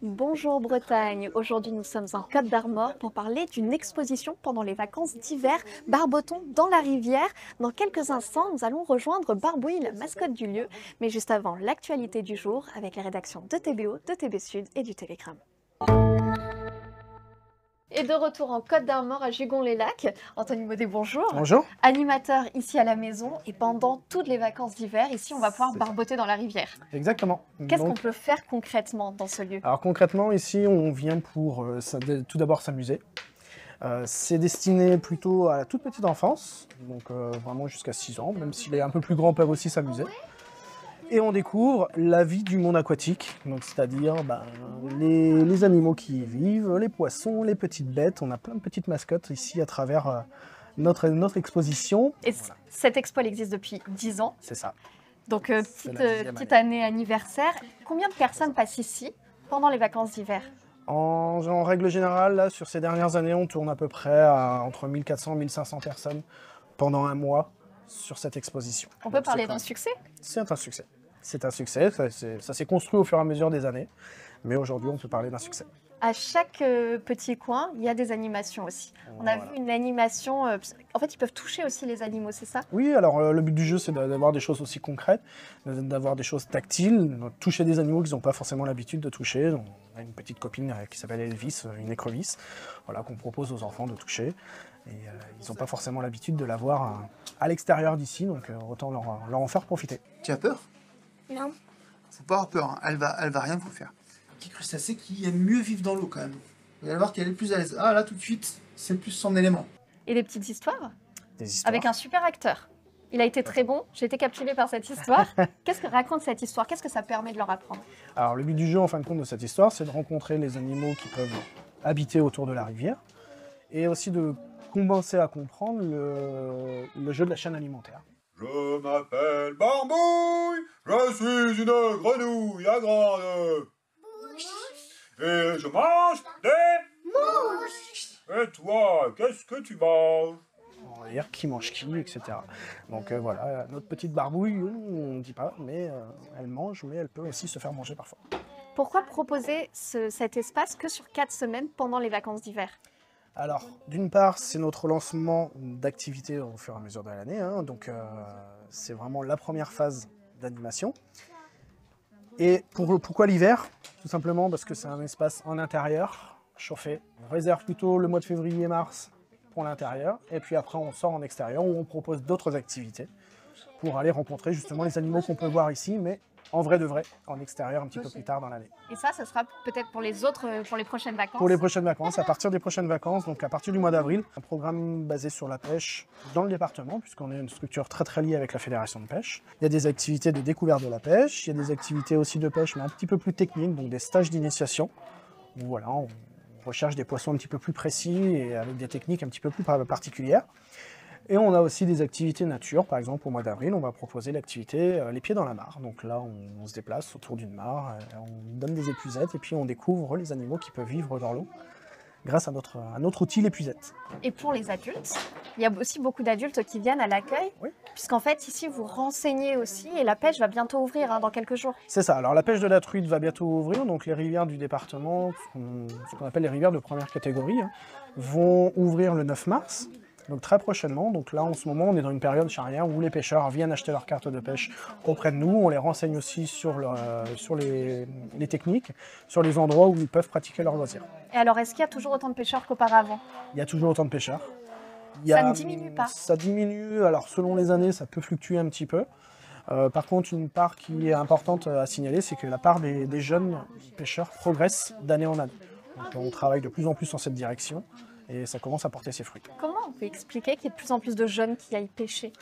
Bonjour Bretagne, aujourd'hui nous sommes en Côte d'Armor pour parler d'une exposition pendant les vacances d'hiver, Barboton dans la rivière. Dans quelques instants, nous allons rejoindre Barbouille, la mascotte du lieu, mais juste avant l'actualité du jour avec les rédactions de TBO, de TB Sud et du Télégramme. Et de retour en Côte d'Armor à Jugon-les-Lacs, Anthony Maudet, bonjour. Bonjour. Animateur ici à la maison et pendant toutes les vacances d'hiver, ici on va pouvoir barboter dans la rivière. Exactement. Qu'est-ce qu'on peut faire concrètement dans ce lieu? Alors concrètement, ici on vient pour tout d'abord s'amuser. C'est destiné plutôt à la toute petite enfance, donc vraiment jusqu'à 6 ans, même si les un peu plus grands peuvent aussi s'amuser. Et on découvre la vie du monde aquatique, donc c'est-à-dire les animaux qui y vivent, les poissons, les petites bêtes. On a plein de petites mascottes ici à travers notre exposition. Et cette expo elle existe depuis 10 ans. C'est ça. Donc petite année anniversaire. Combien de personnes passent ici pendant les vacances d'hiver? En règle générale, là, sur ces dernières années, on tourne à peu près à entre 1400 et 1500 personnes pendant un mois sur cette exposition. On peut parler d'un succès? C'est un succès. C'est un succès, ça s'est construit au fur et à mesure des années, mais aujourd'hui on peut parler d'un succès. À chaque petit coin, il y a des animations aussi. On a vu une animation, en fait ils peuvent toucher aussi les animaux, c'est ça? Oui, alors le but du jeu c'est d'avoir des choses aussi concrètes, d'avoir des choses tactiles, toucher des animaux qu'ils n'ont pas forcément l'habitude de toucher. Donc, on a une petite copine qui s'appelle Elvis, une écrevisse, voilà, qu'on propose aux enfants de toucher. Et ils n'ont pas forcément l'habitude de la voir à l'extérieur d'ici, donc autant leur en faire profiter. Tu as peur? Non. Faut pas avoir peur, hein. Elle va rien vous faire. Un petit crustacé qui aime mieux vivre dans l'eau quand même. Vous allez voir qu'elle est plus à l'aise. Ah là tout de suite, c'est plus son élément. Et des petites histoires? Des histoires. Avec un super acteur. Il a été très bon, j'ai été captivée par cette histoire. Qu'est-ce que raconte cette histoire? Qu'est-ce que ça permet de leur apprendre? Alors le but du jeu en fin de compte de cette histoire, c'est de rencontrer les animaux qui peuvent habiter autour de la rivière et aussi de commencer à comprendre le jeu de la chaîne alimentaire. Je m'appelle Barbouille, je suis une grenouille à grande bouche et je mange des mouches. Et toi, qu'est-ce que tu manges? On va dire qui mange qui, etc. Donc voilà, notre petite Barbouille, on ne dit pas, mais elle mange, mais elle peut aussi se faire manger parfois. Pourquoi proposer cet espace que sur 4 semaines pendant les vacances d'hiver? Alors, d'une part, c'est notre lancement d'activité au fur et à mesure de l'année, hein, donc c'est vraiment la première phase d'animation. Et pourquoi l'hiver? Tout simplement parce que c'est un espace en intérieur, chauffé. On réserve plutôt le mois de février-mars pour l'intérieur, et puis après on sort en extérieur où on propose d'autres activités pour aller rencontrer justement les animaux qu'on peut voir ici, mais en vrai de vrai, en extérieur un petit peu plus tard dans l'année. Et ça sera peut-être pour les prochaines vacances? Pour les prochaines vacances, à partir des prochaines vacances, donc à partir du mois d'avril, un programme basé sur la pêche dans le département, puisqu'on est une structure très liée avec la Fédération de pêche. Il y a des activités de découverte de la pêche, il y a des activités aussi de pêche, mais un petit peu plus techniques, donc des stages d'initiation, où voilà, on recherche des poissons un petit peu plus précis et avec des techniques un petit peu plus particulières. Et on a aussi des activités nature, par exemple au mois d'avril, on va proposer l'activité les pieds dans la mare. Donc là, on se déplace autour d'une mare, on donne des épuisettes et puis on découvre les animaux qui peuvent vivre dans l'eau grâce à notre outil l'épuisette. Et pour les adultes, il y a aussi beaucoup d'adultes qui viennent à l'accueil, Oui. puisqu'en fait ici vous renseignez aussi et la pêche va bientôt ouvrir dans quelques jours. C'est ça, alors la pêche de la truite va bientôt ouvrir, donc les rivières du département, ce qu'on appelle les rivières de première catégorie, hein, vont ouvrir le 9 mars. Donc très prochainement, donc là en ce moment on est dans une période charnière où les pêcheurs viennent acheter leur carte de pêche auprès de nous, on les renseigne aussi sur les techniques, sur les endroits où ils peuvent pratiquer leurs loisirs. Et alors est-ce qu'il y a toujours autant de pêcheurs qu'auparavant? Il y a toujours autant de pêcheurs. Ça ne diminue pas? Ça diminue, alors selon les années ça peut fluctuer un petit peu. Par contre une part qui est importante à signaler, c'est que la part des jeunes pêcheurs progresse d'année en année. Donc on travaille de plus en plus dans cette direction. Et ça commence à porter ses fruits. Comment on peut expliquer qu'il y ait de plus en plus de jeunes qui aillent pêcher?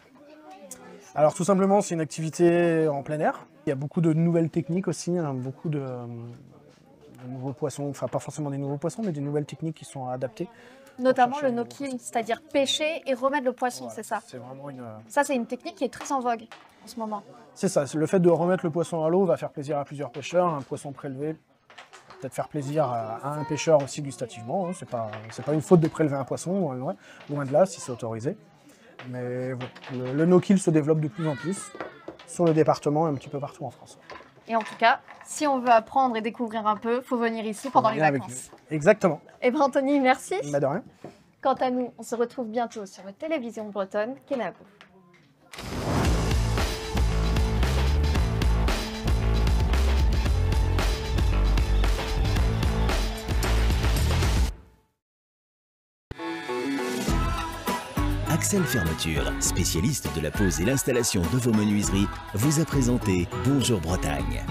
Alors tout simplement, c'est une activité en plein air. Il y a beaucoup de nouvelles techniques aussi, hein, beaucoup de nouveaux poissons, enfin pas forcément des nouveaux poissons, mais des nouvelles techniques qui sont adaptées. Notamment le no-kill, c'est-à-dire pêcher et remettre le poisson, Voilà, c'est ça? C'est vraiment Ça, c'est une technique qui est très en vogue en ce moment. C'est ça, le fait de remettre le poisson à l'eau va faire plaisir à plusieurs pêcheurs. Un poisson prélevé peut-être faire plaisir à un pêcheur aussi gustativement. Hein. C'est pas une faute de prélever un poisson, loin de là, si c'est autorisé. Mais voilà, le no-kill se développe de plus en plus sur le département et un petit peu partout en France. Et en tout cas, si on veut apprendre et découvrir un peu, faut venir ici pendant les Viens avec vacances. nous. Exactement. Et bien Anthony, merci. Bah, de rien. Quant à nous, on se retrouve bientôt sur votre télévision bretonne, Kenavo. Axel Fermeture, spécialiste de la pose et l'installation de vos menuiseries, vous a présenté Bonjour Bretagne.